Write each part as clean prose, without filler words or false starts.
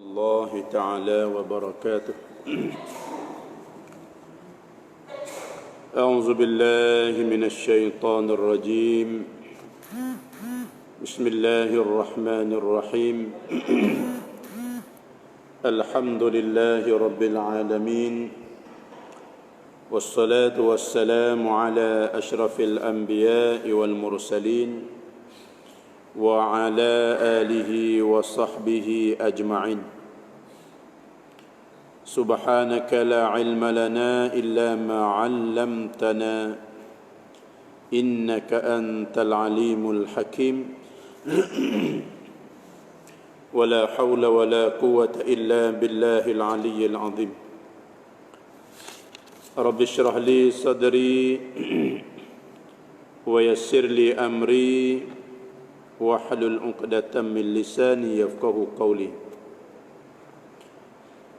الله تعالى وبركاته. أعوذ بالله من الشيطان الرجيم. بسم الله الرحمن الرحيم. الحمد لله رب العالمين، والصلاة والسلام على أشرف الأنبياء والمرسلين وعلى آله وصحبه أجمعين. سبحانك لا علم لنا إلا ما علمتنا إنك أنت العليم الحكيم. ولا حول ولا قوة إلا بالله العلي العظيم. رب اشرح لي صدري ويسر لي أمري واحلل عقدة من لساني يفقهوا قولي.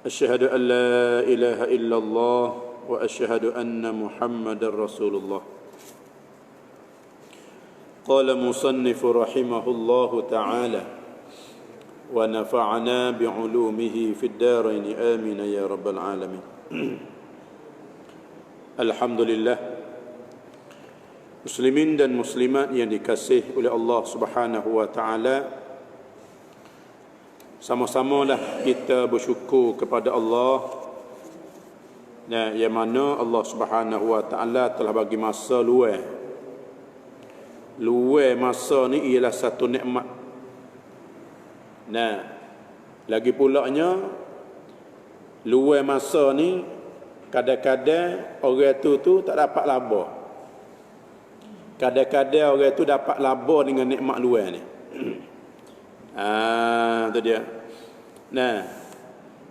أشهد أن لا إله إلا الله وأشهد أن محمد رسول الله. قال مصنف رحمه الله تعالى: ونفعنا بعلومه في الدارين آمين يا رب العالمين. Alhamdulillah, muslimin dan muslimat yang dikasihi oleh Allah Subhanahu wa taala, sama-samalah kita bersyukur kepada Allah yang mana Allah Subhanahu wa taala telah bagi masa luar masa ni ialah satu nikmat. Lagi pulaknya luar masa ni kadang-kadang orang tu tak dapat laba. Kadang-kadang orang tu dapat laba dengan nikmat luar ni. Itu dia.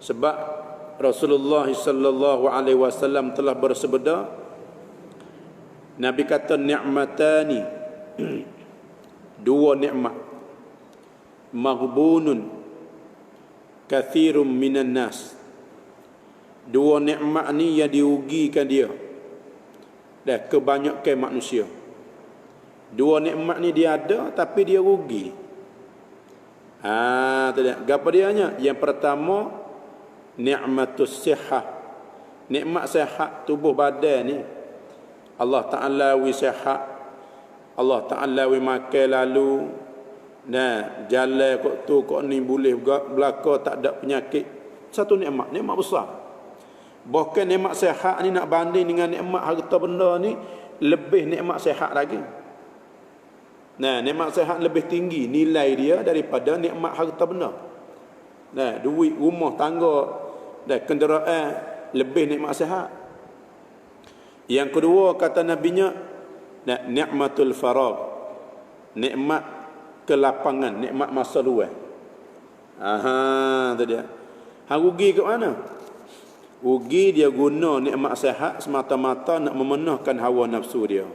Sebab Rasulullah sallallahu alaihi wasallam telah bersabda, Nabi kata ni'matani, dua nikmat, maghbunun kathirun minan nas. Dua nikmat ni yang diugikan dia dan kebanyakan manusia. Dua nikmat ni dia ada tapi dia rugi. Apa dianya? Yang pertama, nikmatus sihah. Nikmat sihat tubuh badan ni. Allah Taala wi sihat. Allah Taala wi makan lalu. Jalan kok tu kok ni boleh belaka, tak ada penyakit. Satu nikmat besar. Bahkan nikmat sihat ni nak banding dengan nikmat harta benda ni, lebih nikmat sihat lagi. Nikmat sihat lebih tinggi nilai dia daripada nikmat harta benda. Duit, rumah, tangga dan kenderaan lebih nikmat sihat. Yang kedua kata nabinya, nikmatul faragh. Nikmat kelapangan, nikmat masa luang. Tu dia. Rugi ke mana? Rugi dia guna nikmat sihat semata-mata nak memenuhkan hawa nafsu dia.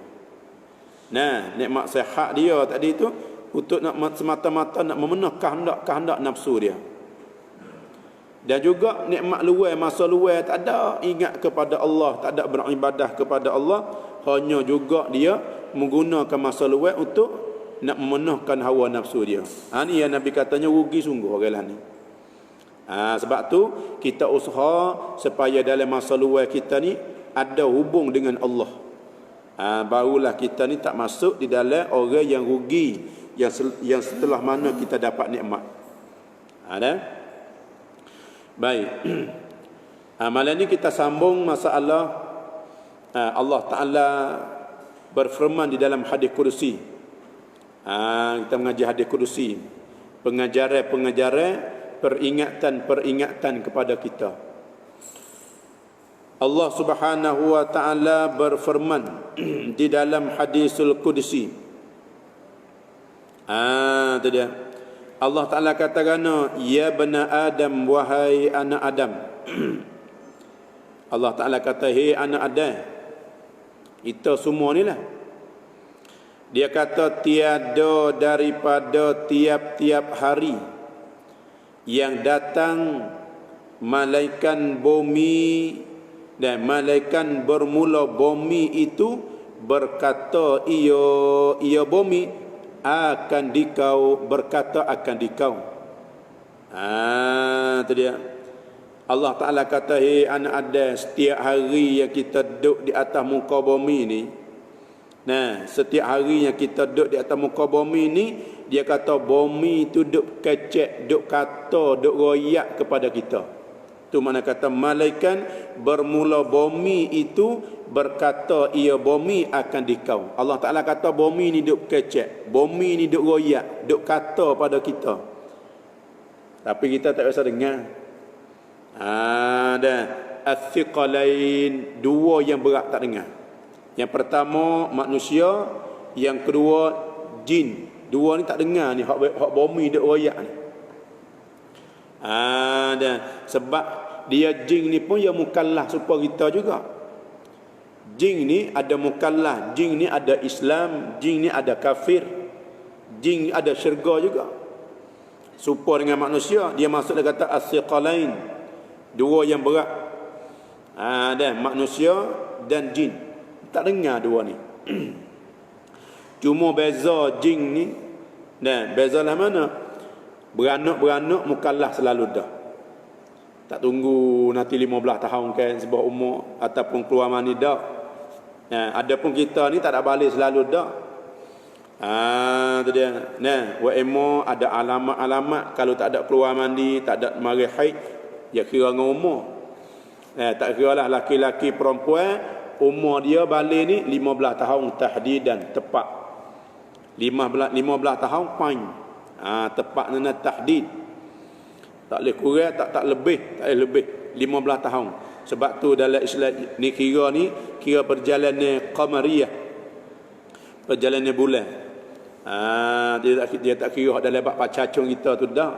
Nikmat sihat dia tadi tu untuk nak semata-mata nak memenuhkan kehendak nafsu dia. Dan juga nikmat luar, masa luar tak ada ingat kepada Allah, tak ada beribadah kepada Allah, hanya juga dia menggunakan masa luar untuk nak memenuhkan hawa nafsu dia. Ni yang Nabi katanya rugi sungguh orang lah ni. Sebab tu kita usaha supaya dalam masa luar kita ni ada hubung dengan Allah. Barulah kita ni tak masuk di dalam orang yang rugi, yang setelah mana kita dapat nikmat. Baik. Malam ni kita sambung masalah Allah Ta'ala berfirman di dalam hadis kursi. Kita mengaji hadis kursi, pengajaran peringatan kepada kita. Allah Subhanahu wa taala berfirman di dalam hadisul qudsi. Itu dia. Allah Taala katakan, ya bani Adam, wahai anak Adam. Allah Taala kata, hey anak Adam, kita semua ni lah. Dia kata tiada daripada tiap-tiap hari yang datang malaikat bumi dan malaikat bermula bumi itu berkata, ia bumi akan dikau, berkata akan dikau. tu dia. Allah Ta'ala kata, hei anak Adam, setiap hari yang kita duduk di atas muka bumi ni, nah, setiap hari yang kita duduk di atas muka bumi ni, dia kata bumi tu duduk kecek, duduk kata, duduk royak kepada kita. Tu mana kata malaikat bermula bumi itu berkata, ia bumi akan dikau. Allah Ta'ala kata bumi ni duduk kecek, bumi ni duduk royak, duduk kata pada kita. Tapi kita tak biasa dengar. Dan as-siqalain, dua yang berat tak dengar. Yang pertama manusia, yang kedua jin. Dua ni tak dengar ni, hak bumi duk royak ni. Dan sebab dia jin ni pun ya mukallaf supaya kita juga. Jin ni ada mukallaf, jin ni ada Islam, jin ni ada kafir, jin ni ada syurga juga. Supaya dengan manusia, dia masuk dia kata as-siqalain, dua yang berat. Dan manusia dan jin tak dengar dua ni. Cuma beza jin ni, dan beza lah mana? Beranak mukallaf selalu dah. Tak tunggu nanti 15 tahun kan sebuah umur ataupun keluar mani dah. Ada pun kita ni tak ada balik selalu dah. Tu dia. Nah, wa emo ada alamat-alamat kalau tak ada keluar mandi, tak ada mari haid, dia kira dengan umur. Tak kira lah laki-laki perempuan, umur dia balik ni 15 tahun tahdidan tepat. 15 tahun pain. Tepat nana tahdid. Tak boleh kurang, tak lebih, tak boleh lebih 15 tahun. Sebab tu dalam Islam ni kira perjalanan qamariyah. Perjalanan bulan. Dia tak kira dalam bab pacacung kita tu dah.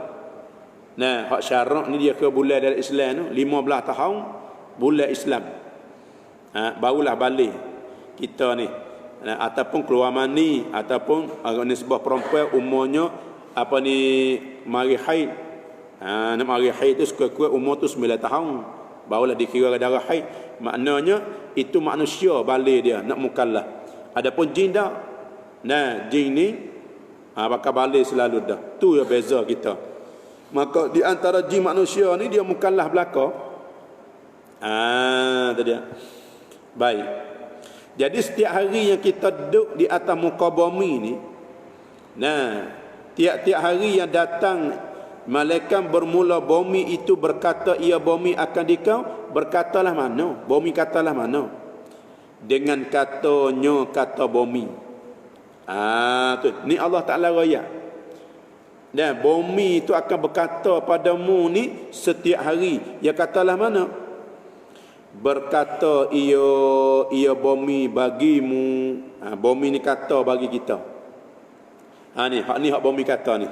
Nah, hak syarak ni dia ke bulan dalam Islam tu 15 tahun bulan Islam. Barulah balik kita ni. Ataupun keluar mani, ataupun nisbah perempuan umurnya apa ni mari haid. Nak mari haid tu sekurang-kurang umur tu 9 tahun. Barulah dikira darah haid. Maknanya itu manusia balik dia nak mukallaf. Adapun jin dah. Nah, jin ni bakal balik selalu dah. Tu ya beza kita. Maka di antara jin manusia ni dia mukallaf belaka. Tu dia. Baik. Jadi setiap hari yang kita duduk di atas muka bumi ni, nah, tiap-tiap hari yang datang malaikat bermula bumi itu berkata, ia bumi akan dikau, berkatalah mana? Bumi katalah mana? Dengan katanya kata bumi. Tu. Ni Allah Ta'ala raya. Dan bumi itu akan berkata padamu ni setiap hari. Ya katalah mana? Berkata ia bumi bagimu. Bumi ni kata bagi kita. Ni hak bumi kata ni.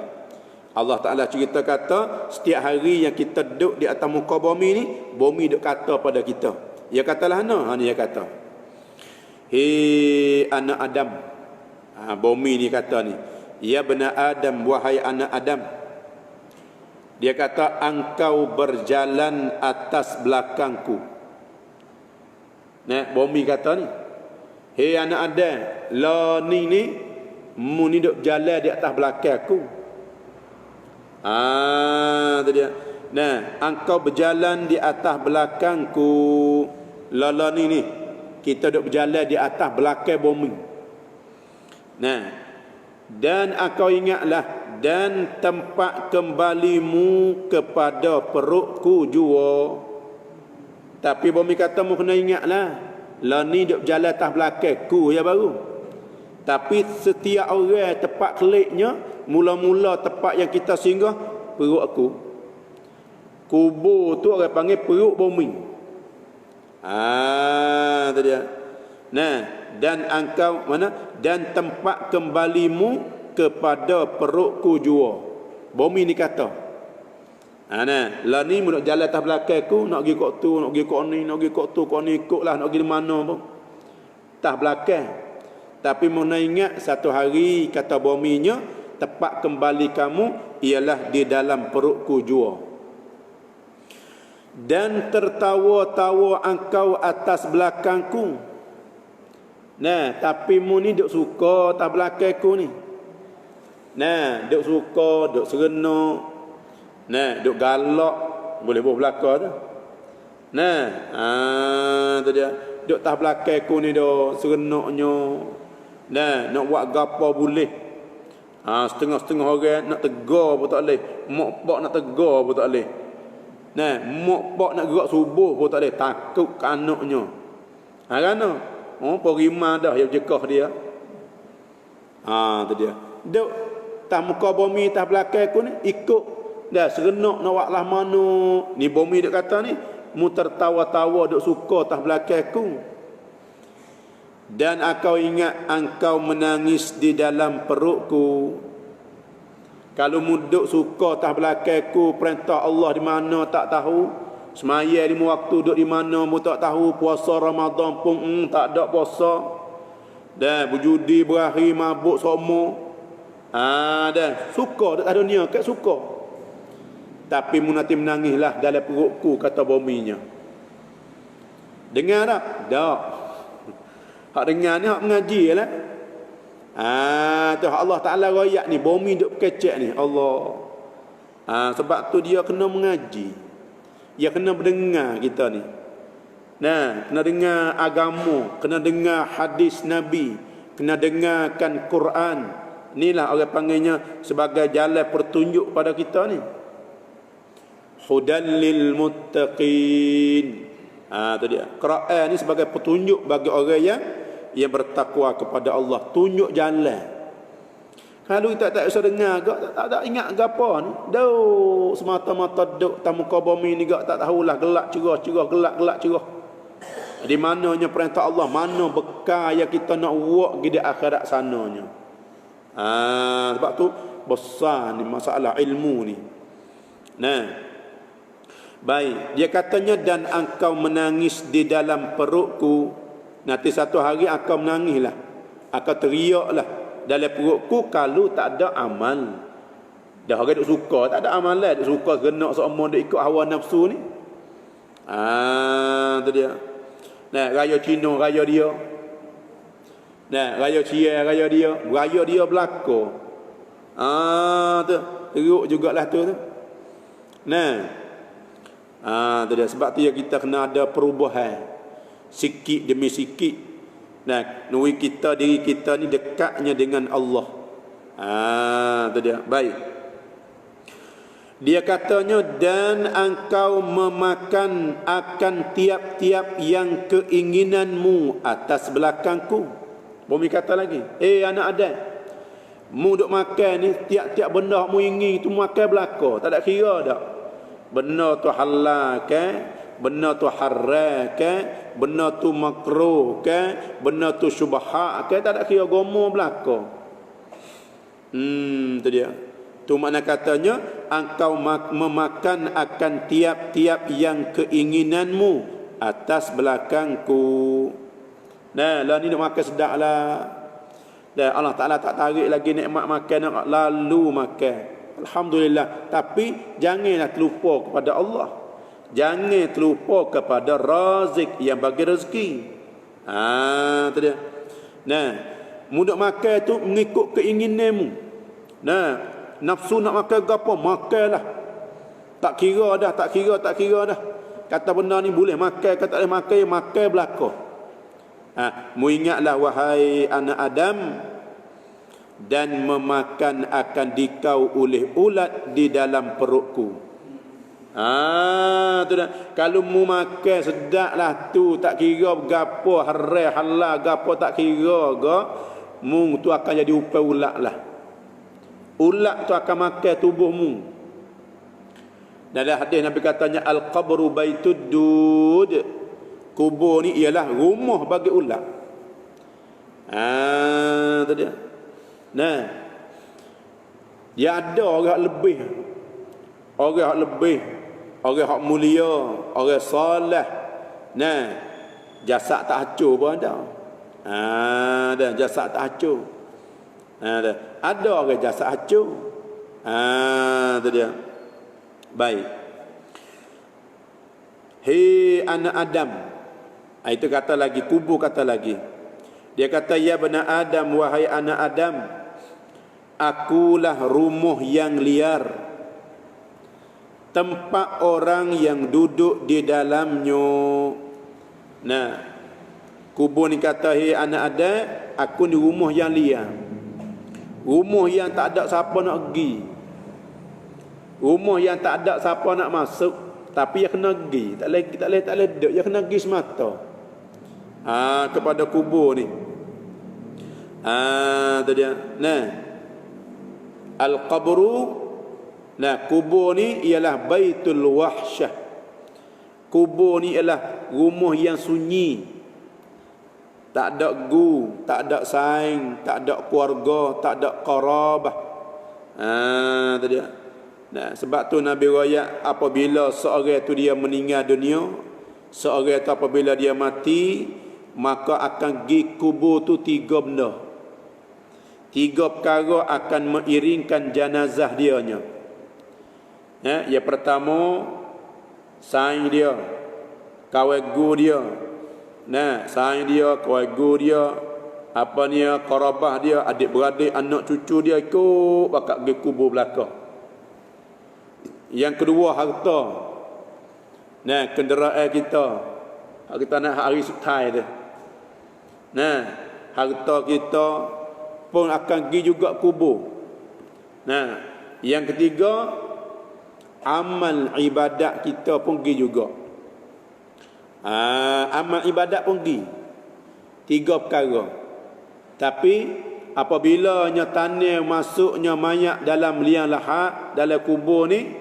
Allah Ta'ala cerita kata setiap hari yang kita duduk di atas muka bumi ni, bumi duk kata pada kita. Ya katalah mana? Ni ya kata, hei anak Adam. Bumi ni kata ni, ya bena Adam, wahai anak Adam. Dia kata engkau berjalan atas belakangku. Nah, bumi kata ni, hei anak Adam, la ni mu ni duk berjalan di atas belakang aku. Tu dia. Nah, engkau berjalan di atas belakangku. La ni kita duk berjalan di atas belakang bumi. Nah, dan engkau ingatlah, dan tempat kembalimu kepada perutku jua. Tapi bumi kata mu kena ingatlah, la ni duk berjalan atas belakangku ya baru. Tapi setiap orang tempat keliknya, mula-mula tempat yang kita singgah perut aku. Kubur tu orang panggil perut bumi. Tu dia. Nah, dan engkau mana? Dan tempat kembalimu kepada perutku jua. Bumi ni kata. Nah, lah ni nak jalan atas belakangku, nak pergi kok tu, nak pergi kok ni, nak pergi kok tu, kok ni, ikutlah nak pergi mana pun. Atas belakang. Tapi mana ingat satu hari kata buminya, tempat kembali kamu ialah di dalam perutku jua. Dan tertawa-tawa engkau atas belakangku. Nah, tapi mu ni duk suka atas belakangku ni. Nah, duk suka, duk serenok. Nah, duk galak. boleh buat belakang tu. Nah, tu dia. Duk tah belakang aku ni dah serenoknya. Nah, nak buat gapo boleh. Setengah-setengah orang nak tegar pun tak boleh. Mak pak nak tegar pun tak boleh. Nah, mak pak nak gerak subuh pun tak boleh. Takut ke anaknya. Kerana perimah dah yang jekah dia. Tu dia. Duk tah muka bumi tah belakang aku ni ikut dah serenok nak buat lah mana. Ni bumi duk kata ni mu tertawa-tawa duk suka tah belakang aku. Dan engkau ingat engkau menangis di dalam perutku. Kalau muduk suka tah belakangku, perintah Allah di mana tak tahu. Semaya 5 waktu duduk di mana mu tak tahu. Puasa Ramadan pun tak ada puasa. Dan berjudi, berakhir, mabuk semua. Dan suka dekat dunia kat suka. Tapi mu nanti menangislah dalam perutku, kata buminya. Dengar tak? Tak. Hak dengar ni hak mengaji lah. Tu Allah Taala royak ni bumi duk kecek ni Allah. Sebab tu dia kena mengaji. Dia kena mendengar kita ni. Nah, kena dengar agama, kena dengar hadis Nabi, kena dengarkan Quran. Inilah orang panggilnya sebagai jalan pertunjuk pada kita ni. Hudal lil muttaqin. Tu dia. Quran ni sebagai petunjuk bagi orang yang bertakwa kepada Allah, tunjuk jalan. Kalau kita tak usah dengar gak tak ingat gapo ni. Dah semata-mata duk tamuka bumi ni gak tak tahulah gelak cerah gelak cerah. Di mananya perintah Allah, mana bekal yang kita nak buat di akhirat sananya. Sebab tu besar ni masalah ilmu ni. Nah. Baik, dia katanya dan engkau menangis di dalam perutku. Nanti satu hari akan menangislah, akan teriaklah dalam perutku kalau tak ada amal. Dah orang duk suka, tak ada amalan, duk suka genak semua duk ikut hawa nafsu ni. Tu dia. Nah, raya Cina, raya dia. Nah, raya Cia, raya dia belaka. Tu, teruk jugalah tu. Nah. Tu dia, sebab tu yang kita kena ada perubahan. Sikit demi sikit. Nah, nui kita diri kita ni dekatnya dengan Allah. Tu dia. Baik. Dia katanya dan engkau memakan akan tiap-tiap yang keinginanmu atas belakangku. Bumi kata lagi, anak Adam, mu duk makan ni tiap-tiap benda mu ingin tu makan belaka, tak ada kira dak. Benda tu halal ke, benda tu haram ke, benda tu makruh ke, benda tu syubhat ke, tak ada kira gomo belaka. Tu dia. Tu makna katanya engkau memakan akan tiap-tiap yang keinginanmu atas belakangku. Nah, lah ni nak makan sedap lah. Dan Allah Ta'ala tak tarik lagi nikmat makan, nak lalu makan. Alhamdulillah. Tapi janganlah terlupa kepada Allah. Jangan terlupa kepada Razik yang bagi rezeki. Tu dia. Nah, mudah makan tu mengikut keinginanmu. Nah, nafsu nak makan gapo, makanlah. Tak kira dah. Kata benda ni boleh makan, kata boleh makan belaka. Mu ingatlah wahai anak Adam, dan memakan akan dikau oleh ulat di dalam perutku. Tu dah. Kalau mu makan sedaplah tu, tak kira gapo haram halal gapo tak kira ga, mu tu akan jadi upai ulat lah. Ulat tu akan makan tubuhmu. Dalam hadis Nabi katanya al-qabru baitud dud. Kubur ni ialah rumah bagi ulat. Tu dia. Nah. Dia ada orang lebih. Orang hak mulia, orang soleh. Nah. Jasad tak hancur pun ada. Dan jasad tak hancur. Ada orang jasad hancur. Tu dia. Baik. Hei anak Adam. Itu kata lagi, kubur kata lagi. Dia kata ya bani Adam, wahai anak Adam, akulah rumah yang liar. tempat orang yang duduk di dalamnya. Nah, kubur ni kata, "Hei anak Adam, aku di rumah yang liang. Rumah yang tak ada siapa nak pergi. Rumah yang tak ada siapa nak masuk, tapi yang kena pergi. Tak boleh duduk, yang kena pergi semata." Kepada kubur ni. Tu dia. Nah, al-qabru, nah, kubur ni ialah baitul wahsyah. Kubur ni ialah rumah yang sunyi. Tak ada gu, tak ada saing, tak ada keluarga, tak ada qarabah. Tu dia. Nah, sebab tu Nabi royak apabila seorang tu dia meninggal dunia, seorang tu apabila dia mati, maka akan pergi kubur tu 3 benda. 3 perkara akan mengiringkan jenazah dianya. Yang pertama, saing dia, kawan gu dia. Nah, saing dia, kawan gu dia, apa ni, qarabah dia, adik-beradik, anak cucu dia ikut bakal pergi kubur belakang. Yang kedua, harta. Nah, kenderaan kita. Kita nak hari sutai tu. Nah, harta kita pun akan pergi juga kubur. Nah, yang ketiga, amal ibadat kita pun pergi juga. Amal ibadat pun pergi. 3 perkara. Tapi apabila tanah masuknya mayat dalam liang lahat, dalam kubur ni,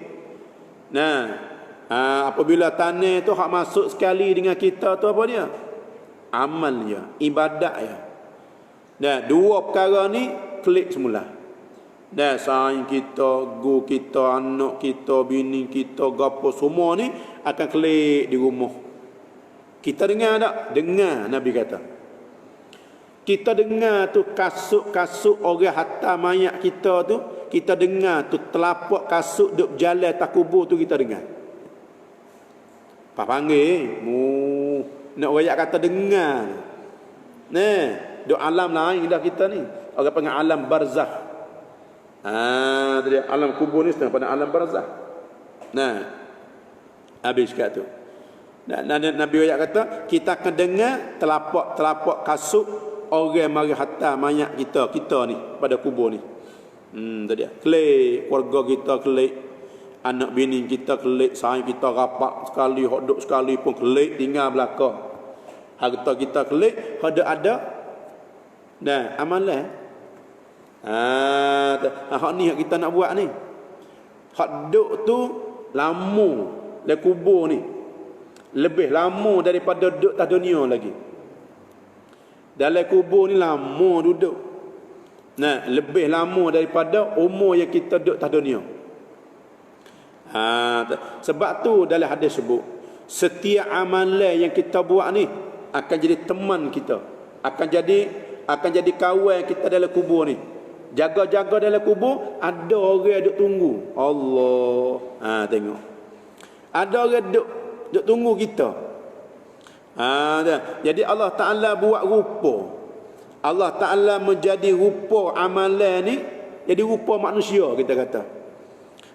nah, apabila tanah tu hak masuk sekali dengan kita tu apa dia? Amal dia, ibadat dia. Nah, 2 perkara ni klik semula. Dah, saing kita, gu kita, anak kita, bini kita, gapo semua ni akan klik di rumah. Kita dengar tak? Dengar, Nabi kata. Kita dengar tu kasut-kasut orang hantar mayat kita tu, kita dengar tu telapak kasut duk berjalan atas kubur tu, kita dengar. Pak panggil, nak royak kata dengar. Nah, duk alam lain dah kita ni. Orang panggil alam barzakh. Tadi alam kubur ni setengah pada alam barzakh. Nah, habis kat tu. Nabi ayat kata, kita akan dengar telapak kasut orang mari hantar mayat kita ni pada kubur ni. Tadi kelik keluarga kita, kelik anak bini kita, kelik saing kita rapat sekali, hok sekali pun kelik tinggal belakang. Harta kita kelik, ada. Nah, amalan. Hak ni hak kita nak buat ni. Hak duk tu lama le kubur ni. Lebih lama daripada duduk atas dunia lagi. Dalam kubur ni lama duduk. Nah, lebih lama daripada umur yang kita duduk atas dunia. Sebab tu dalam hadis sebut, setiap amalan yang kita buat ni akan jadi teman kita, akan jadi kawan kita dalam kubur ni. Jaga-jaga dalam kubur, ada orang duk tunggu. Allah. Tengok. Ada orang duk tunggu kita. Jadi Allah Ta'ala buat rupa. Allah Ta'ala menjadi rupa amalan ni, jadi rupa manusia kita kata.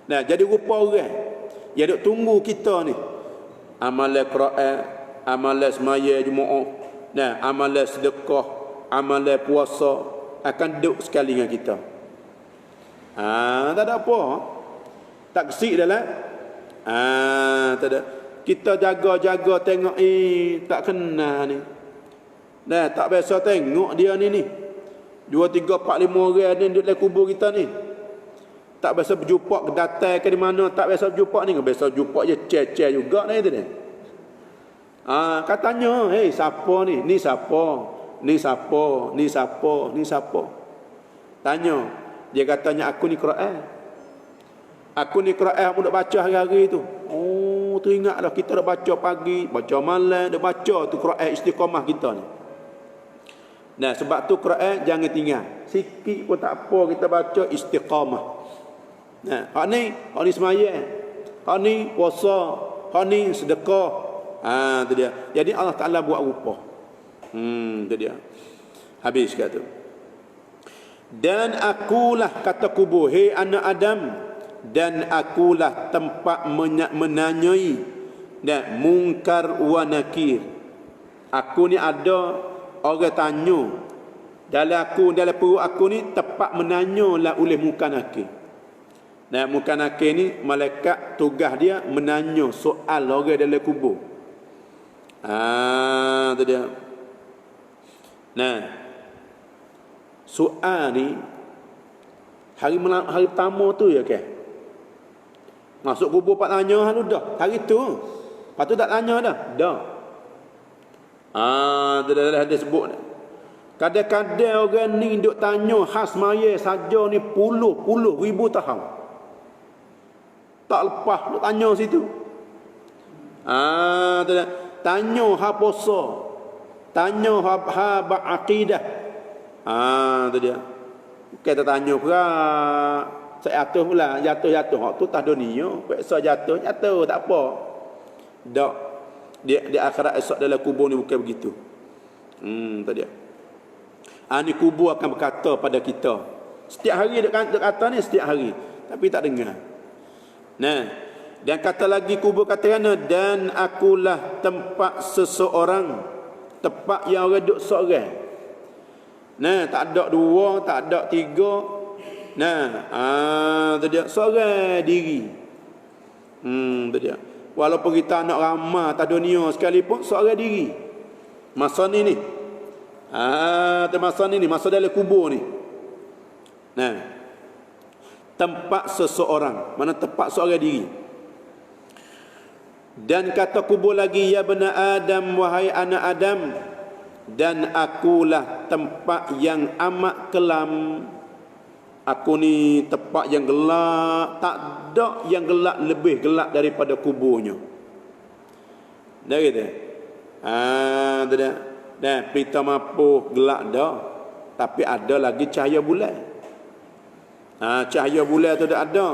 Nah, jadi rupa orang yang duk tunggu kita ni. Amalan Quran, amalan semaya Jumaat, nah, amalan sedekah, amalan puasa akan duduk sekali dengan kita. Tak ada apa. Tak kesik dah lah. Tak ada. Kita jaga-jaga tengok, tak kenal ni. Nah, tak biasa tengok dia ni. 2, 3, 4, 5 orang ni duduk dalam kubur kita ni. Tak biasa berjumpa, datang ke di mana, tak biasa berjumpa ni. Biasa berjumpa je, cer-cer juga ni tu ni. Katanya, hei, siapa ni? Ni siapa? Ni siapa? Ni siapa? Ni siapa? Tanya. Dia katanya, aku ni Quran. Aku ni Quran aku nak baca hari-hari tu. Oh, teringatlah kita dah baca pagi, baca malam, dah baca tu Quran istiqamah kita ni. Nah, sebab tu Quran jangan tinggal. Sikit pun tak apa kita baca istiqamah. Nah, hak ni sembahyang. Hak ni puasa, hak ni sedekah. Tu dia. Jadi Allah Taala buat rupa. Tu dia. Habis kata. Dan akulah kata kubur, hei anak Adam, dan akulah tempat menanyai dan mungkar wa nakir. Aku ni ada orang tanya dalam perut aku ni tempat menanyalah oleh mungkar nakir. Nah, mungkar nakir ni malaikat tugas dia menanya soal orang dalam kubur. Tu dia. Nah, soal ni hari pertama tu ya ke? Masuk kubur pak tanya hal dah. Hari tu. Lepas tu tak tanya dah. Dah. Tu dah ada sebut. Kadang-kadang orang ni duk tanya khas maya saja ni puluh ribu tahun. Tak lepas duk tanya situ. Tu dah. Tanya hak puasa, tanya hak berakidah. Tu dia. Kita tanya pula, saya jatuh pula, jatuh. Hak tu tak dunia, peksa jatuh tak apa. Dak di akhirat esok dalam kubur ni bukan begitu. Tu dia. Ni kubur akan berkata pada kita. Setiap hari dia kata ni setiap hari, tapi tak dengar. Nah, dan kata lagi kubur kata kerana dan akulah tempat seseorang, tempat yang orang duduk seorang. Nah, tak ada dua, tak ada tiga. Nah, tu dia seorang diri. Tu dia. Walaupun kita nak ramai atas dunia sekalipun seorang diri. Masa ni. Masa ni masa dalam kubur ni. Nah, tempat seseorang, mana tempat seorang diri. Dan kata kubur lagi, ya bena Adam, wahai anak Adam, dan akulah tempat yang amat kelam. Aku ni tempat yang gelap, tak ada yang gelap lebih gelap daripada kuburnya. Dah kata. Tu dah. Dan pelita mampu gelap dah, tapi ada lagi cahaya bulan. Cahaya bulan tu dah ada.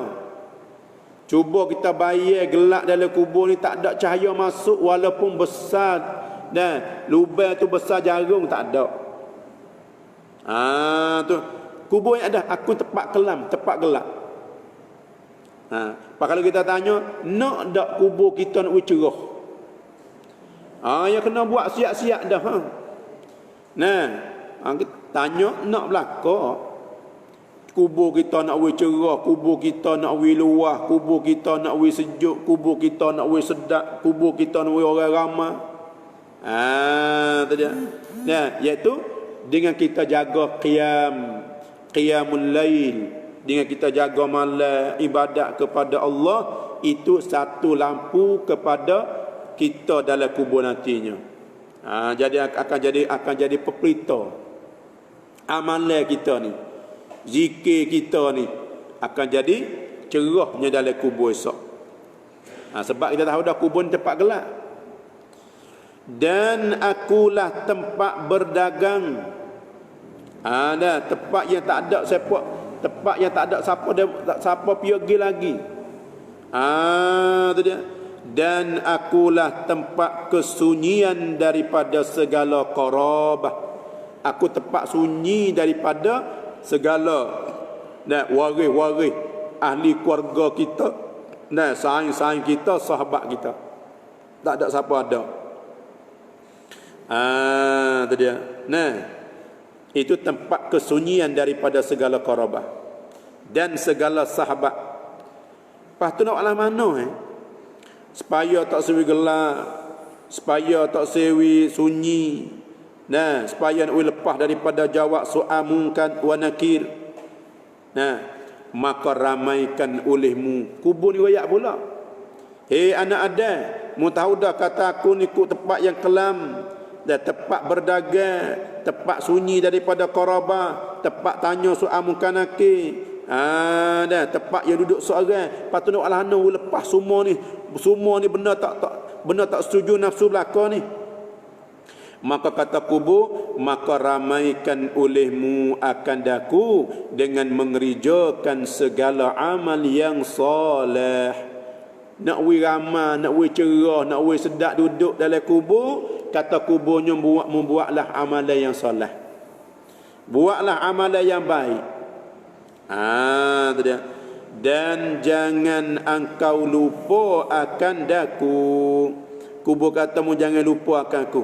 Cuba kita bayar gelap dalam kubur ni, tak ada cahaya masuk walaupun besar dan lubang tu besar jarum tak ada. Tu kubur yang ada aku tempat kelam, tempat gelap. Kalau kita tanya, nak tak kubur kita nak cerah? Yang kena buat siap-siap dah. Tanya nak belaka. Kubur kita nak cerah, kubur kita nak luah, kubur kita nak sejuk, kubur kita nak sedap, kubur kita nak orang ramai. Tu dia. Iaitu dengan kita jaga qiyamul lail, dengan kita jaga malam ibadat kepada Allah, itu satu lampu kepada kita dalam kubur nantinya. Jadi akan jadi pepelita amalan kita ni. Zikir kita ni akan jadi cerahnya dalam kubur esok. Sebab kita tahu dah kubur ni tempat gelap. Dan akulah tempat berdagang. Tempat yang tak ada siapa, tempat yang tak ada siapa pergi lagi. Tu dia. Dan akulah tempat kesunyian daripada segala qarabah. Aku tempat sunyi daripada segala waris-waris ahli keluarga kita, saing-saing kita, sahabat kita. Tak ada siapa ada. Tu dia. Itu tempat kesunyian daripada segala qarabah dan segala sahabat. Lepas tu nak alam mana supaya tak sewi gelap, supaya tak sewi sunyi, supaya nak lepas daripada jawab soal mungkar wa nakir. Maka ramaikan olehmu kubur ni royak pula. Hei anak Adam, mu tahu dah kata aku ni ku tempat yang kelam, dan tempat berdagang, tempat sunyi daripada qarabah, tempat tanya soal mungkar nakir. Dan tempat yang duduk seorang. Lepas tu nak alahana lepas semua ni benda tak setuju nafsu belaka ni. Maka kata kubur, maka ramaikan olehmu akan daku dengan mengerjakan segala amal yang soleh. Nak ramai, nak cerah, nak sedap duduk dalam kubur, kata kuburnya membuatlah amalan yang soleh. Buatlah amalan yang baik. Tu dia. dan jangan engkau lupa akan daku. Kubur kata mu jangan lupa akan aku.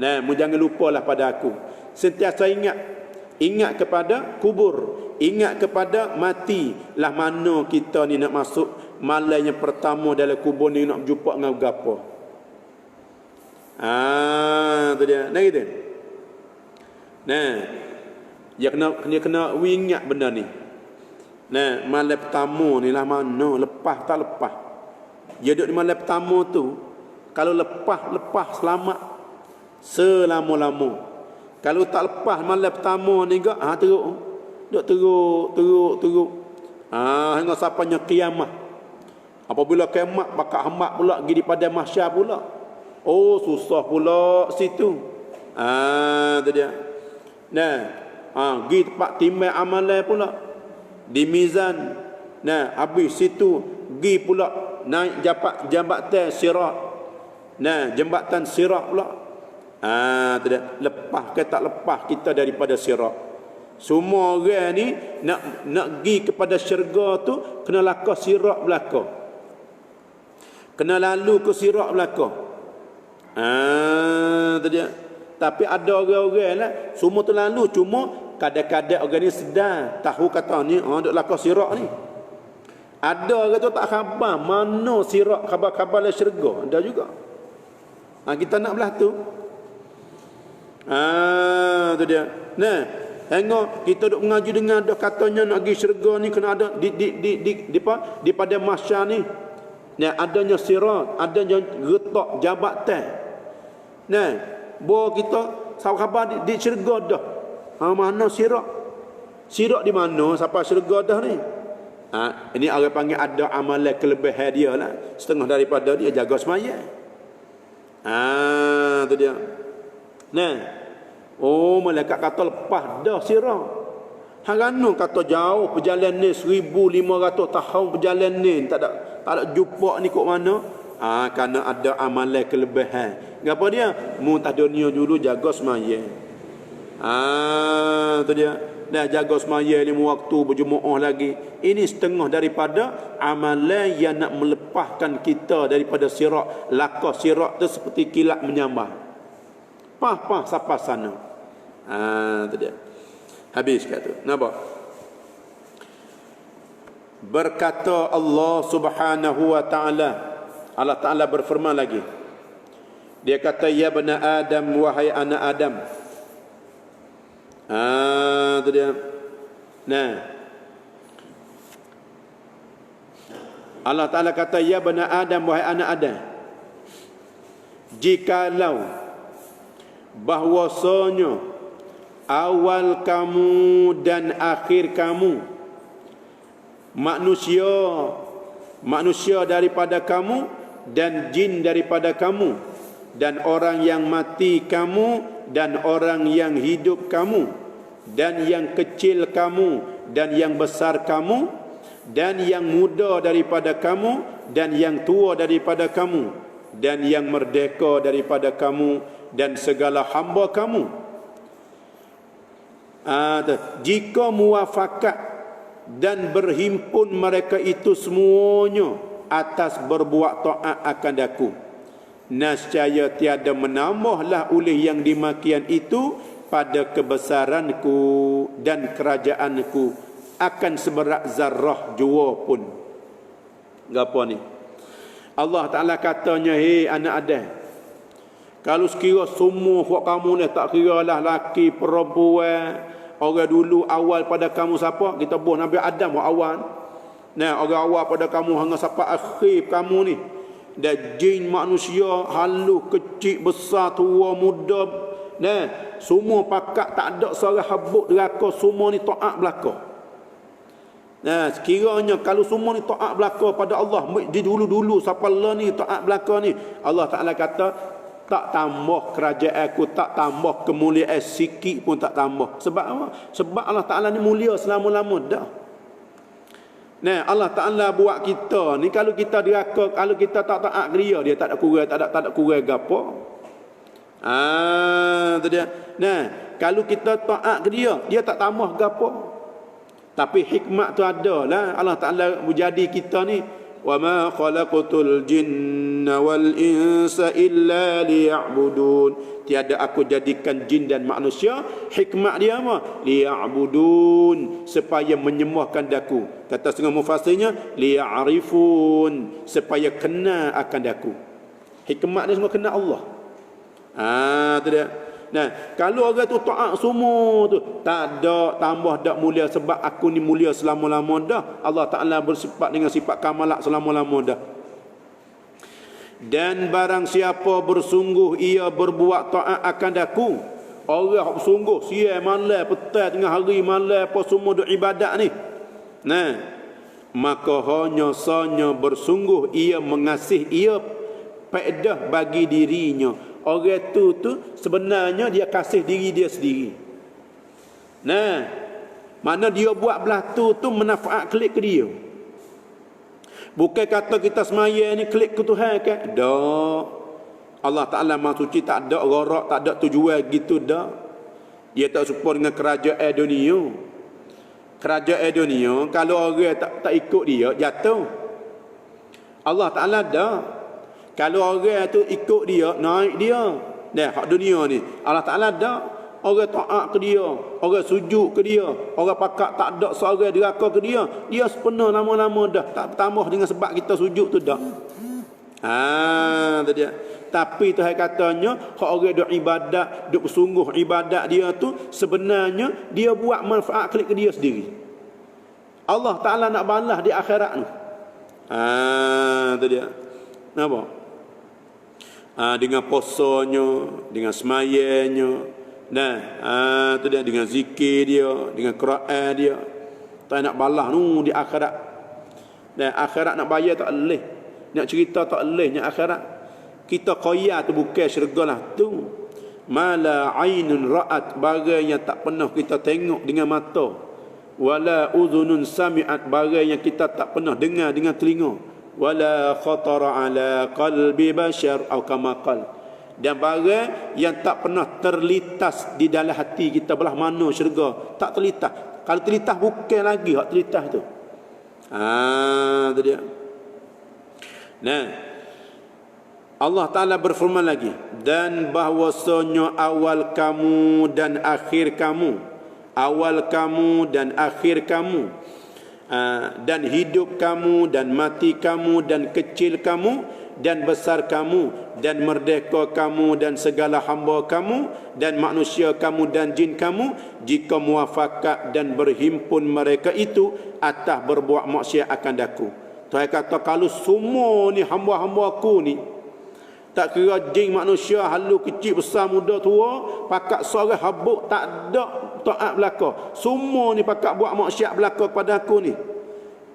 Nah, mu jangan lupalah pada aku. Sentiasa ingat kepada kubur, ingat kepada mati. Lah mana kita ni nak masuk malam yang pertama dalam kubur ni nak berjumpa dengan gapo? Tu dia. Nah gitu. Nah, dia kena ingat benda ni. Nah, malam pertama ni lah mana, lepas tak lepas. Dia duduk di malam pertama tu, kalau lepas selamat selama-lama. Kalau tak lepas malam pertama ni gak teruk. Duk teruk. Hingga sampainya kiamat. Apabila kiamat bakal hamba pula pergi di padang mahsyar pula. Oh, susah pula situ. Tu dia. Nah, pergi tempat timbang amalan pula. Di mizan. Nah, habis situ pergi pula naik jambatan sirat. Nah, jambatan sirat pula. Tidak lepas ke tak lepas kita daripada sirat. Semua orang ni nak pergi kepada syurga tu kena lakah sirat belaka. Kena lalu ke sirat belaka. Dia. Tapi ada orang-orang lah semua tu lalu, cuma kadang-kadang orang ni sedar tahu kata ni duk lakah sirat ni. Ada orang tu tak khabar mana sirat, khabar-khabar le syurga. Ada juga. Kita nak belah tu. Tu dia. Nah, tengok kita duk mengaji dengan dah katanya nak pergi syurga ni kena ada di pada mahsyar ni. Nah, adanya sirat, adanya retak jabatan. Nah, bawa kita sahabat khabar di syurga dah. Mana sirat? Sirat di mana sampai syurga dah ni? Ini orang panggil ada amalan kelebihan dia lah. Setengah daripada dia jaga sembahyang. Tu dia. Nah. Malaikat kata lepas dah sirat. Hangano kata jauh perjalanan ni 1500 tahun perjalanan ni tak ada jumpa ni kok mana? Kerana ada amalan kelebihan. Ngapa dia? Mu tak dunia dulu jaga sembahyang. Tu dia. Dah jaga sembahyang 5 waktu berjemaah lagi. Ini setengah daripada amalan yang nak melepaskan kita daripada sirat. Lakah sirat tu seperti kilat menyambar. Pah sampai sana. Tu dia. Habis kata. Nampak? Berkata Allah Subhanahu wa taala. Allah Taala berfirman lagi. Dia kata ya bani Adam wahai anak Adam. Tu dia. Nah. Allah Taala kata ya bani Adam wahai anak Adam. Jikalau bahwasanya awal kamu dan akhir kamu manusia daripada kamu dan jin daripada kamu dan orang yang mati kamu dan orang yang hidup kamu dan yang kecil kamu dan yang besar kamu dan yang muda daripada kamu dan yang tua daripada kamu dan yang merdeka daripada kamu dan segala hamba kamu. Jika muafakat dan berhimpun mereka itu semuanya atas berbuat taat akan aku, nescaya tiada menambahlah oleh yang demikian itu pada kebesaranku dan kerajaanku akan seberat zarrah jua pun. Gapo ni? Allah Ta'ala katanya, hei anak Adam, kalau sekira semua buat kamu ni tak kira lah laki, perempuan, orang dulu awal pada kamu siapa? Kita buat Nabi Adam awal. Nah, orang awal pada kamu hingga sampai akhir kamu ni. Dan jin manusia, halus, kecil, besar, tua, muda. Nah, semua pakat tak ada seorang habuk deraka, semua ni taat belaka. Nah, sekiranya kalau semua ni taat belaka pada Allah, di dulu-dulu siapa lah ni taat belaka ni, Allah Ta'ala kata tak tambah kerajaan aku, tak tambah kemuliaan sikit pun tak tambah. Sebab apa? Sebab Allah Ta'ala ni mulia selama-lama dah. Nah, Allah Ta'ala buat kita ni, kalau kita deraka, kalau kita tak taat dia, dia tak ada kurang, tak ada kurang gapo. Tu dia. Nah, kalau kita taat ke dia, dia tak tambah gapo. Tapi hikmat tu ada lah. Allah Ta'ala menjadi kita ni. Wa ma khalaqatul jinna wal insa illa liya'budun. Tiada aku jadikan jin dan manusia. Hikmat dia apa? Liya'budun. Supaya menyembahkan daku. Kata setengah mufassirnya, liya'rifun. Supaya kenal akan daku. Hikmat dia semua kenal Allah. Tu dia. Nah, kalau orang tu taat semua tu, tak ada tambah dak mulia sebab aku ni mulia selama-lama dah. Allah Ta'ala bersifat dengan sifat kamalat selama-lama dah. Dan barang siapa bersungguh ia berbuat taat akan daku. Orang bersungguh siang malam petang tengah hari malam apa semua duk ibadat ni. Nah, maka hanya sanya bersungguh ia mengasihi ia faedah bagi dirinya. Orang tu sebenarnya dia kasih diri dia sendiri. Nah, mana dia buat belah tu manfaat klik ke dia. Bukan kata kita semaya ni klik ke Tuhan kan? Dak. Allah Ta'ala Maha Suci tak ada gharak, tak ada tujuan gitu dak. Dia tak serupa dengan kerajaan dunia. Kerajaan dunia kalau orang tak ikut dia jatuh. Allah Ta'ala dak. Kalau orang tu ikut dia, naik dia. Dah, hak dunia ni. Allah Ta'ala dak. Orang taat ke dia, orang sujud ke dia, orang pakak tak ada seorang deraka ke dia. Dia sepenuh lama-lama dah. Tak tambah dengan sebab kita sujud tu dak. Tu dia. Tapi Tuhan katanya, hak orang duk ibadat, duk bersungguh ibadat dia tu, sebenarnya dia buat manfaat klik ke dia sendiri. Allah Ta'ala nak balas di akhirat tu. Tu dia. Nampak? Dengan posanya, dengan semayanya, tu dia, dengan zikir dia, dengan Quran dia. Tak nak balas nu di akhirat. Dan akhirat nak bayar tak boleh. Nak cerita tak boleh nya akhirat. Kita kaya tu bukan syurga lah tu. Mala ainun ra'at, barang yang tak pernah kita tengok dengan mata. Wala udhunun sami'at, barang yang kita tak pernah dengar dengan telinga. Wala khatara ala qalbi bashar atau kama qal, dan barang yang tak pernah terlintas di dalam hati kita belah mana syurga, tak terlintas. Kalau terlintas bukan lagi hak terlintas tu. Tu dia. Nah, Allah Ta'ala berfirman lagi, dan bahwasanya awal kamu dan akhir kamu, awal kamu dan akhir kamu, dan hidup kamu dan mati kamu dan kecil kamu dan besar kamu dan merdeka kamu dan segala hamba kamu dan manusia kamu dan jin kamu, jika muafakat dan berhimpun mereka itu atas berbuat maksiat akan daku. Tuhan kata kalau semua ni hamba-hamba aku ni, tak kira jin manusia halu kecil besar muda tua, pakat seorang habuk tak ada taat belaka, semua ni pakat buat maksiat belaka pada aku ni,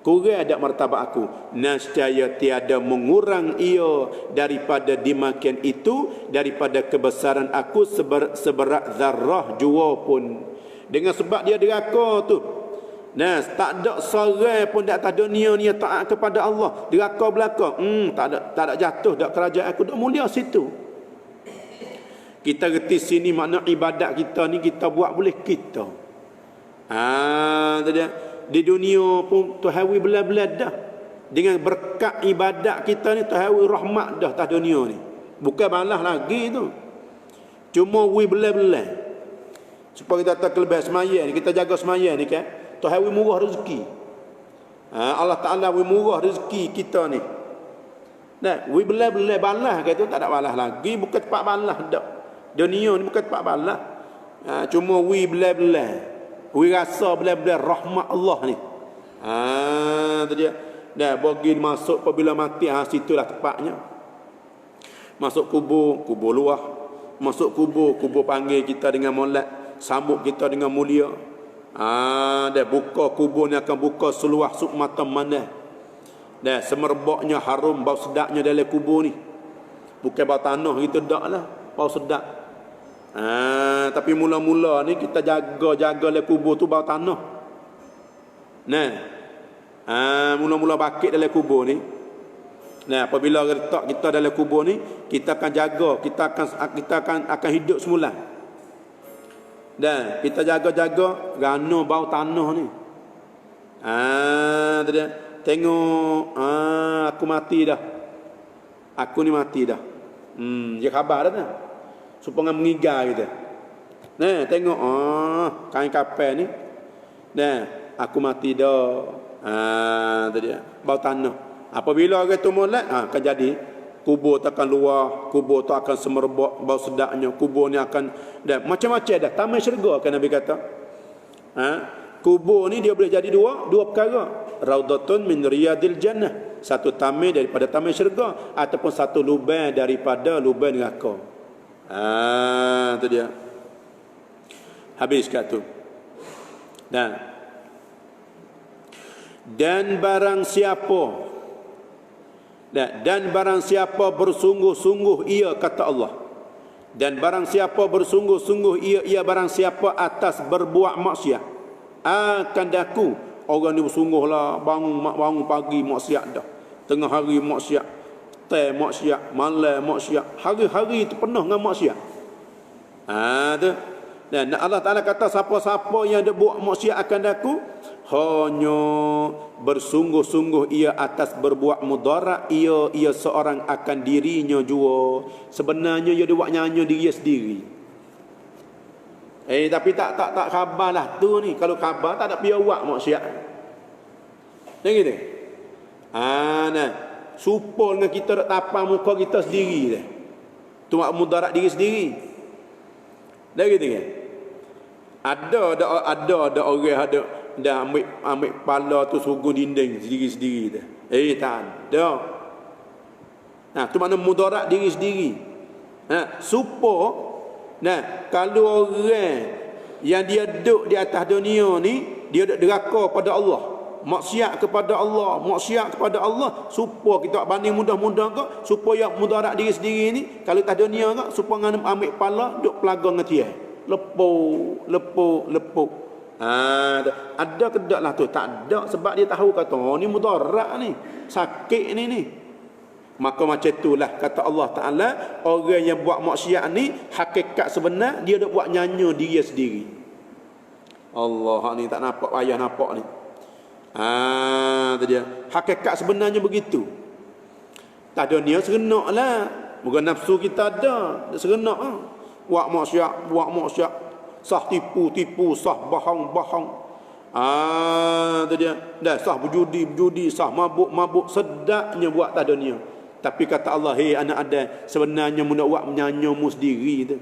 kurang ada martabat aku, nescaya tiada mengurang ia daripada dimakan itu, daripada kebesaran aku seberat zarrah jua pun. Dengan sebab dia deraka tu, tak ada seorang pun di atas dunia ni taat kepada Allah, deraka belaka, tak ada jatuh dak kerajaan aku, dak mulia situ. Kita reti sini makna ibadat kita ni kita buat boleh kita. Di dunia pun Tuhan wi belah-belah dah. Dengan berkat ibadat kita ni Tuhan wi rahmat dah atas dunia ni. Bukan balas lagi tu. Cuma wi belah-belah. Supaya kita tak kelebihan semaya ni, kita jaga semaya ni kan. Tuhan wi murah rezeki. Allah Ta'ala wi murah rezeki kita ni. Wi belah-belah balas kata tak ada balas lagi, bukan tempat balas dak. Dunia ni bukan tempat balas. Cuma wi belah-belah, wi rasa belah-belah rahmat Allah ni. Tu dia. Bagi masuk apabila mati, situlah tempatnya. Masuk kubur, kubur luah. Masuk kubur, kubur panggil kita dengan molek, sambut kita dengan mulia. Buka kubur ni akan buka seluah suk mata mana. Semerbaknya harum bau sedapnya dalam kubur ni. Bukan bau tanah gitu dak lah, bau sedap. Tapi mula-mula ni kita jaga le kubur tu bau tanah. Mula-mula bakit dalam kubur ni. Apabila letak kita dalam kubur ni, kita akan jaga, kita akan hidup semula. Kita jaga-jaga gano bau tanah ni. Tu dia. Tengok, aku mati dah. Aku ni mati dah. Dia khabar dah tu. Supaya mengigar kita. Nah, tengok, kain kapal ni. Nah, aku mati dah. Tu dia. Bau tanah. Apabila orang tu molek, akan jadi kubur tu akan luar, kubur tu akan semerbak bau sedapnya, kubur ni akan dan macam-macam dah. Taman syurga kan Nabi kata. Kubur ni dia boleh jadi dua perkara. Raudatun min riyadil jannah. Satu taman daripada taman syurga ataupun satu lubang daripada lubang neraka. Tu dia. Habis kat tu. Dan barang siapa bersungguh-sungguh ia kata Allah. Dan barang siapa bersungguh-sungguh ia barang siapa atas berbuat maksiat. Akan daku orang ni bersungguhlah bangun pagi maksiat dah. Tengah hari maksiat, maksiat, malam maksiat. Hari-hari itu penuh dengan maksiat. Tu. Dan Allah Ta'ala kata siapa-siapa yang dia buat maksiat akan daku hanya bersungguh-sungguh ia atas berbuat mudarat ia seorang akan dirinya jua. Sebenarnya ia buat nyanyi diri sendiri. Tapi tak khabarlah tu ni. Kalau khabar tak ada pihak buat maksiat. Macam gitu. Nah, supol dengan kita tak tapang muka kita sendiri dah. Tu buat mudarat diri sendiri. Dah gitu kan? Ada orang dah ambil kepala tu sugun dinding sendiri-sendiri dah. Tak ada. Tu makna mudarat diri sendiri. Kalau orang yang dia duduk di atas dunia ni, dia duduk deraka pada Allah, maksiat kepada Allah, supaya kita banding mudah-mudah ke supaya mudarat diri sendiri ni kalau atas dunia ke supaya ambil kepala duk pelaga dengan tiang. Lepuk. Ada ke tak lah tu? Tak ada, sebab dia tahu kata ni mudarat ni, sakit ni. Maka macam itulah kata Allah Ta'ala, orang yang buat maksiat ni hakikat sebenar dia dak buat nyanyi diri sendiri. Allah ni tak nampak payah nampak ni. Tu dia. Hakikat sebenarnya begitu. Tak ada niat serenaklah. Bukan nafsu kita ada, serenak buat maksiat, sah tipu, sah bohong. Tu dia. Dah sah berjudi, sah mabuk, sedapnya buat tak dunia. Tapi kata Allah, hei anak Adam, sebenarnya mu nak buat menyanyimu sendiri tu.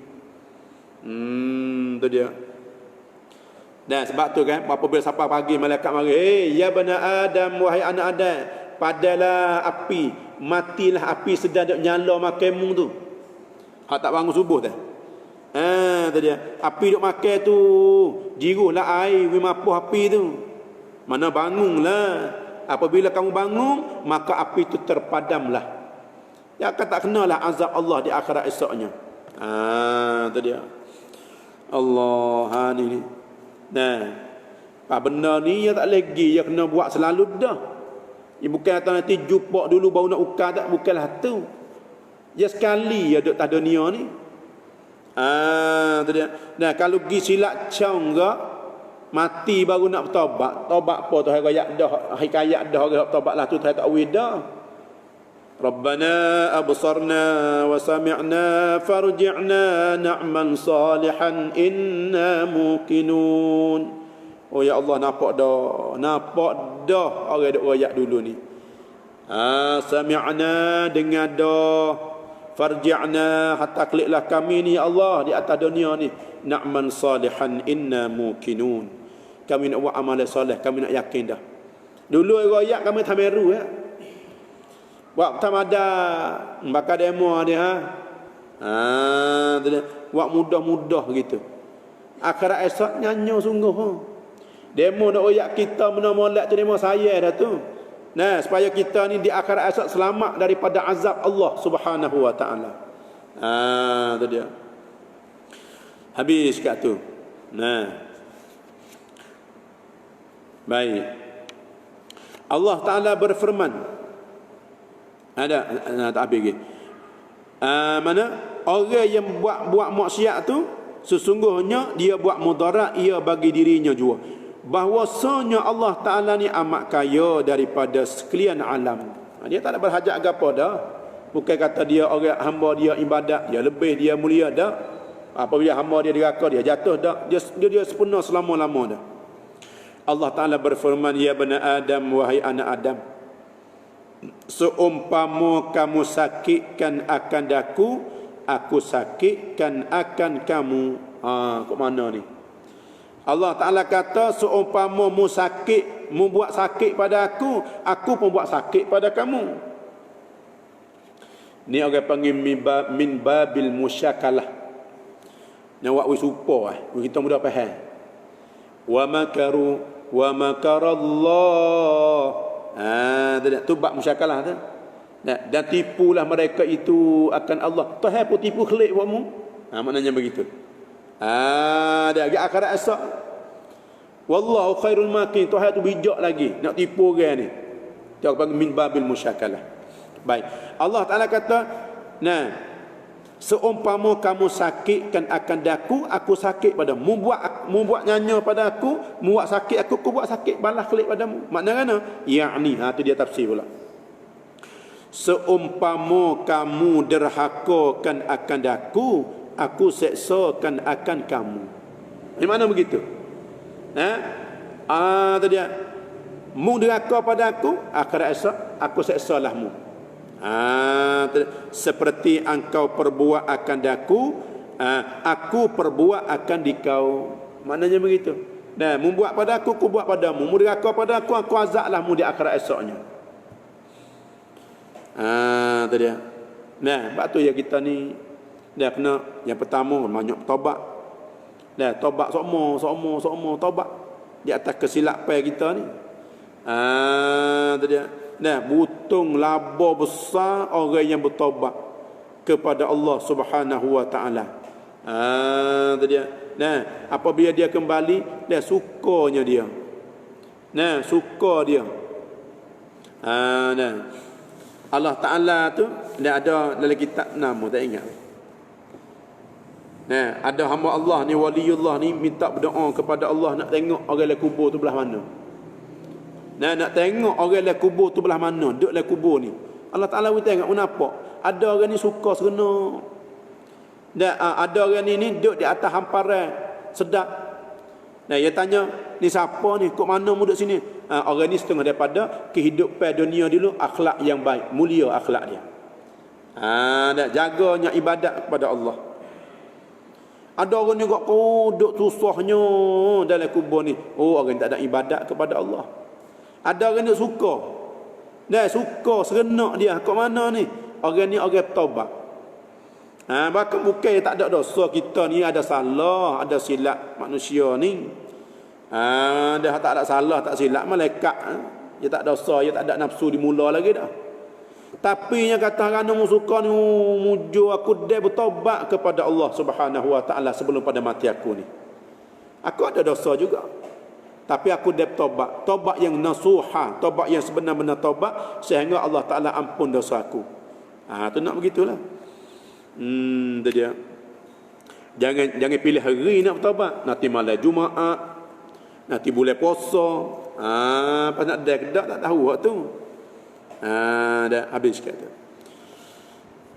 Tu dia. Dan sebab tu kan, apabila sampai pagi malaikat mari, hei ya bani Adam, wahai anak Adam, padalah api, matilah api sedang duk nyala makanmu tu. Hak tak bangun subuh dah. Tu dia. Api duk makan tu, jiruhlah air, mapuh api tu. Mana bangunlah. Apabila kamu bangun, maka api itu terpadamlah. Ya kan tak kenalah azab Allah di akhirat esoknya. Tu dia. Allah ni. Benda ni ya tak lagi ya kena buat selalu dah. Ya bukan kata nanti jumpa dulu baru nak ukar tak, bukanlah tu. Ya sekali ya duk tak dunia ni. Tu dia. Kalau pergi silap cang ke, mati baru nak bertaubat. Taubat apa tu hikayat dah orang taubat lah tu tak dah. Rabbana absarna wa sami'na farji'na na'mal salihan inna muqinun. Oh ya Allah, nampak dah orang duk royak dulu ni. Sami'na, dengar dah, farji'na, hatta kliklah kami ni ya Allah di atas dunia ni, na'mal salihan inna muqinun. Kami nak buat amal soleh, kami nak yakin dah. Dulu royak kami tameru ya. Buat tamada, bakal demo dia buat mudah-mudah gitu. Akhirat esok nyanyi sungguh. Demo nak royak kita molek tu demo saya dah tu. Supaya kita ni di akhirat esok selamat daripada azab Allah Subhanahu wa taala. Tu dia. Habis kat tu. Baik. Allah Taala berfirman. Tak habis lagi. Mana orang yang buat maksiat tu sesungguhnya dia buat mudarat ia bagi dirinya juga. bahwasanya Allah Ta'ala ni amat kaya daripada sekalian alam. Dia tak ada berhajat apa dah. Bukan kata dia orang hamba dia ibadat, dia lebih, dia mulia dah. Apabila hamba dia diraka, dia jatuh dah. Dia sempurna selama-lama dah. Allah Ta'ala berfirman, ya bani Adam, wahai anak Adam, seumpama kamu sakitkan akan aku sakitkan akan kamu. Kok mana ni? Allah Ta'ala kata, seumpama mu sakit, mu buat sakit pada aku pun buat sakit pada kamu. Ni orang panggil min babil musyakalah. Nak buat supa kita mudah faham. Wa makaru wa makarallah. Tu bab musyakalah tu. Dan tipulah mereka itu akan Allah. Tuhan pun tipu klik buatmu. Maknanya begitu. Dia agak akhirat esok. Wallahu khairul makin. Tuhan tu bijak lagi nak tipu orang ni. Dia panggil min babil musyakalah. Baik. Allah Ta'ala kata, nah, seumpama kamu sakitkan akan aku sakit padamu. Mu buat nyanya pada aku, mu buat sakit aku buat sakit balas klik padamu. Maknanya mana? Ya'ni, tu dia tafsir pula. Seumpama kamu derhakakan akan aku seksakan akan kamu. Di mana begitu? Tu dia. Mu derhaka pada aku, akhirat esok aku seksalah mu. Seperti engkau perbuat akan aku perbuat akan dikau. Maknanya begitu. Nah, mu buat pada aku buat padamu. Mu derhaka pada aku azablah mu di akhirat esoknya. Tu dia. Nah, sebab tu ya kita ni dah kena yang pertama banyak taubat. Dah taubat sokmo taubat di atas kesilapan kita ni. Tu dia. Nah, butung laba besar orang yang bertaubat kepada Allah Subhanahu wa taala. Tu dia. Nah, apabila dia kembali, dia sukanya dia. Nah, suka dia. Nah. Allah Ta'ala tu dia ada dalam kitab nama tak ingat. Nah, ada hamba Allah ni, waliullah ni minta berdoa kepada Allah nak tengok orang dalam kubur tu belah mana. Nah, nak tengok orang dalam kubur tu belah mana, duduk dalam kubur ni. Allah Ta'ala pun tengok kenapa. Ada orang ni suka seronok. Dan ada orang ni duduk di atas hamparan sedap. Nah, dia tanya, ni siapa ni? Kok mana mu duduk sini? Orang ni setengah daripada kehidupan dunia dulu, akhlak yang baik, mulia akhlak dia. Dan jaganya ibadat kepada Allah. Ada orang juga duduk susahnya dalam kubur ni. Orang tak ada ibadat kepada Allah. Ada orang ni suka. Dah suka serenak dia. Kok mana ni? Orang ni orang taubat. Bahkan bukan tak ada dosa, kita ni ada salah, ada silap manusia ni. Dia tak ada salah, tak silap malaikat. Dia tak dosa, dia tak ada nafsu di mula lagi dah. Tapi yang kata kerana mu suka ni mujo aku dia bertaubat kepada Allah Subhanahu wa taala sebelum pada mati aku ni. Aku ada dosa juga. Tapi aku dia bertaubat, taubat yang nasuha, taubat yang sebenar-benar taubat sehingga Allah Taala ampun dosa aku. Tu nak begitulah. Tu dia. Jangan pilih hari nak bertaubat, nanti malam Jumaat, nanti bulan puasa. Pas nak dah kedak tak tahu waktu. Dah habis kata.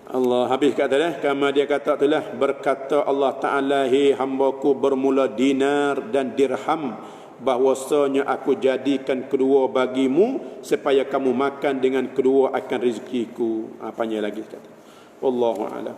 Allah habis kata dah. Kama dia kata itulah, berkata Allah Ta'ala, hei hambaku bermula dinar dan dirham, bahwasanya aku jadikan kedua bagimu supaya kamu makan dengan kedua akan rezekiku. Apanya lagi kata. Wallahu a'lam.